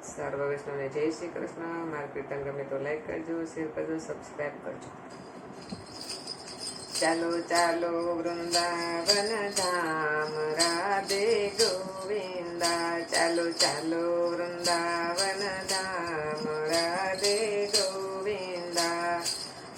સર્વ વૈષ્ણવને જય શ્રી કૃષ્ણ. મારું કીર્તન ગમે તો લાઈક કરજો, શેર કરજો, સબસ્ક્રાઈબ કરજો. ચાલો ચાલો વૃંદાવન ધામ, રાધે ગોવિંદા. ચાલો ચાલો વૃંદાવન ધામ, રાધે ગોવિંદા.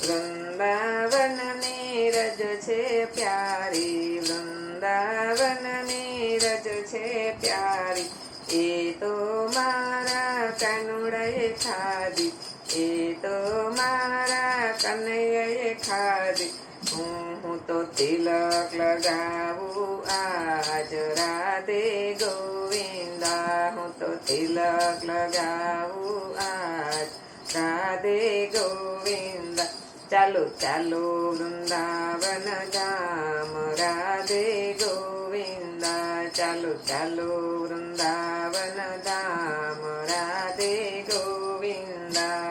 વૃંદાવન નીરજ છે પ્યારી, વૃંદાવન નીરજ છે પ્યારી. એ તો મારા કાનુડાએ ખાધી, એ તો મારા કનૈયાએ ખાધી. હું તો તિલક લગાવું આજ, રાધે ગોવિંદા. હું તો તિલક લગાવું આજ, રાધે ગોવિંદા. ચાલો ચાલો વૃંદાવન ધામ, રાધે ગોવિંદા. ચાલો ચાલો વૃંદાવન ધામ, રાધે ગોવિંદા.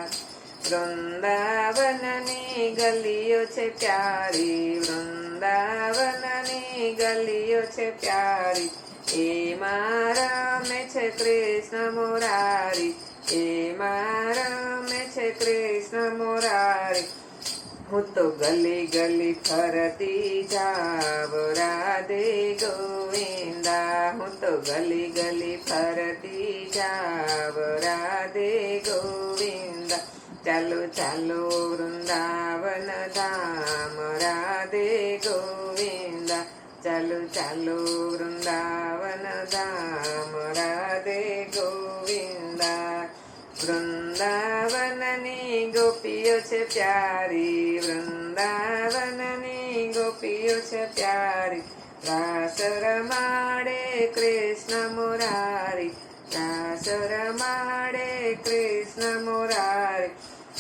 વૃંદાવનની ગલીઓ છે પ્યારી, વૃંદાવનની ગલીઓ છે પ્યારી. એમાં રમે છે કૃષ્ણ મુરારી, એમાં રમે છે કૃષ્ણ મુરારી. હું તો ગલી ગલી ફરતી જાવ, રાધે ગોવિંદા. હું તો ગલી ગલી ફરતી જાવ, રાધે ગોવિંદા. ચાલો ચાલો વૃંદાવન ધામ, રાધે ગોવિંદા. ચાલો ચાલો વૃંદાવન ધામ, રાધે ગોવિંદા. વૃંદાવનની ગોપીઓ છે પ્યારી, વૃંદાવનની ગોપીઓ છે પ્યારી. રાસ રમાડે કૃષ્ણ મુરારી, રાસ રમાડે કૃષ્ણ મુરારી.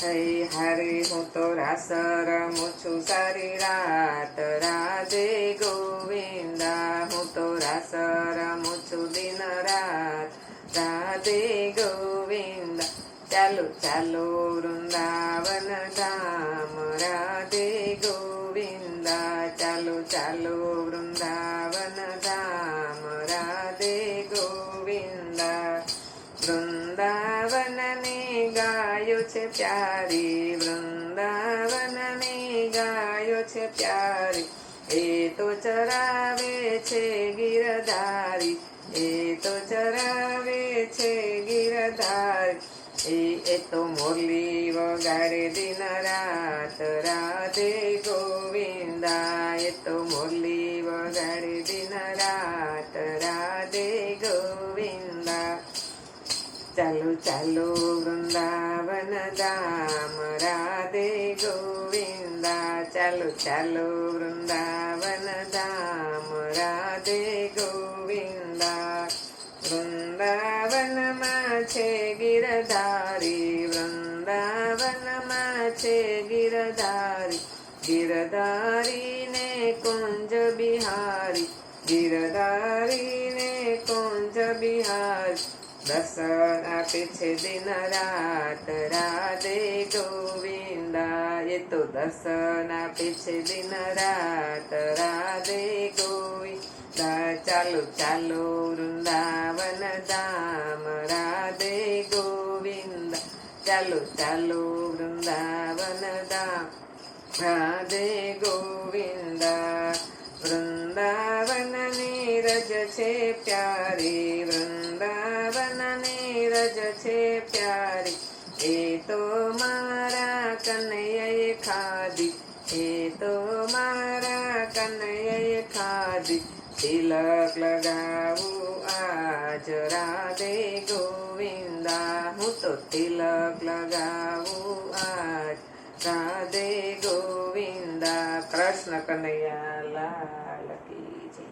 હૈ હરે હું તો રાસ રમું છું સારી રાત, રાધે ગોવિંદા. હું તો રાસ રમું છું દિન રાત, રાધે ગોવિંદા. ચાલો ચાલો વૃંદાવન ધામ, રાધે ગોવિંદા. ચાલો ચાલો વૃંદાવન ધામ, રાધે ગોવિંદા. વૃંદાવનની ગાયો છે પ્યારી, વૃંદાવનની ગાયો છે પ્યારી. એ તો ચરાવે છે ગિરધારી, એ તો ચરાવે છે ગિરધારી. એ તો મુરલી વગાડે દિન રાત, રાધે ગોવિંદા. એ તો મુરલી વગાડે દિન રાત, રાધે ગોવિંદા. ચાલો ચાલો વૃંદાવન ધામ, રાધે ગોવિંદા. ચાલો ચાલો વૃંદાવન ધામ, રાધે ગોવિંદા. વૃંદાવનમાં છે ગિરધારી, વૃંદાવનમાં છે ગિરધારી. ગિરધારીને કુંજ બિહારી, ગિરધારીને કુંજ બિહારી. દર્શન આપે છે દિન રાત, રાધે ગોવિંદા. એ તો દર્શન આપે છે દિન રાત, રાધે ગોવિંદા. ચાલો ચાલો વૃંદાવન ધામ, રાધે ગોવિંદા. ચાલો ચાલો વૃંદાવન ધામ, રાધે ગોવિંદા. વૃંદાવન નીરજ છે પ્યારી, વૃંદાવન નીરજ છે પ્યારી. એ તો મારા કનૈયાએ ખાધી, એ તો મારા કનૈયાએ ખાધી. તિલક લગાવું આજ, રાધે ગોવિંદા. હું તો તિલક લગાવું આજ, રાધે ગોવિંદા. કૃષ્ણ કનૈયા લાલ કી જય.